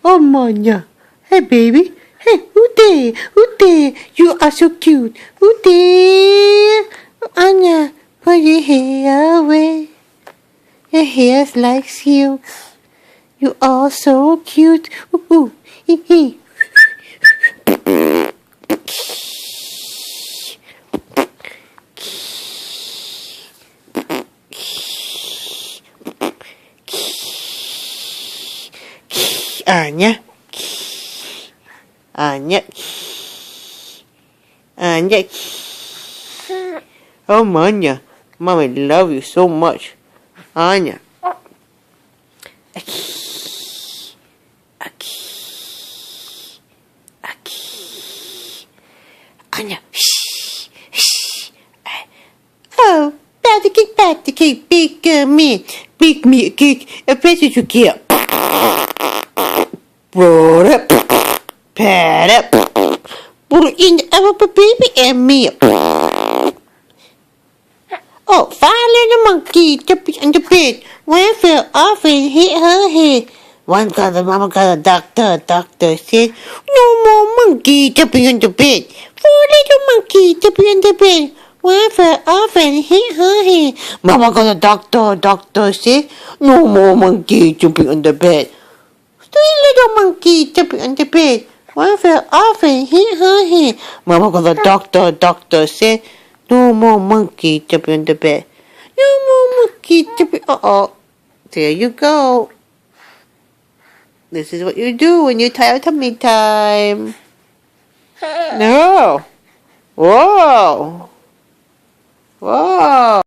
Oh, Manya. Hey, baby. Hey, who there? Who there? You are so cute. Who there? Anya, put your hair away. Your hair's like silk. You are so cute. Ooh, ooh, hee, hee. Anya. Anya. Anya. Oh, Manya. Mommy love you so much. Anya. Anya. Oh, patty cake, big meat, big meat cake, a better to get. Roll up, pat up, put it in the oven for baby and me. Oh, fine little monkey jumping on the bed. One fell off and hit her head. One got the mama got a doctor. Doctor said, no more monkey jumping on the bed. Four little monkey jumping on the bed. One fell off and hit her head. Mama got a doctor. Doctor said, no more monkey jumping on the bed. Three little monkey jumping on the bed. One fell off and hit her head. Mama got a doctor. Doctor said, no more monkey jumping on the bed. No more monkey jumping. Uh-oh. There you go. This is what you do when you tell tummy time. No. Whoa. Whoa.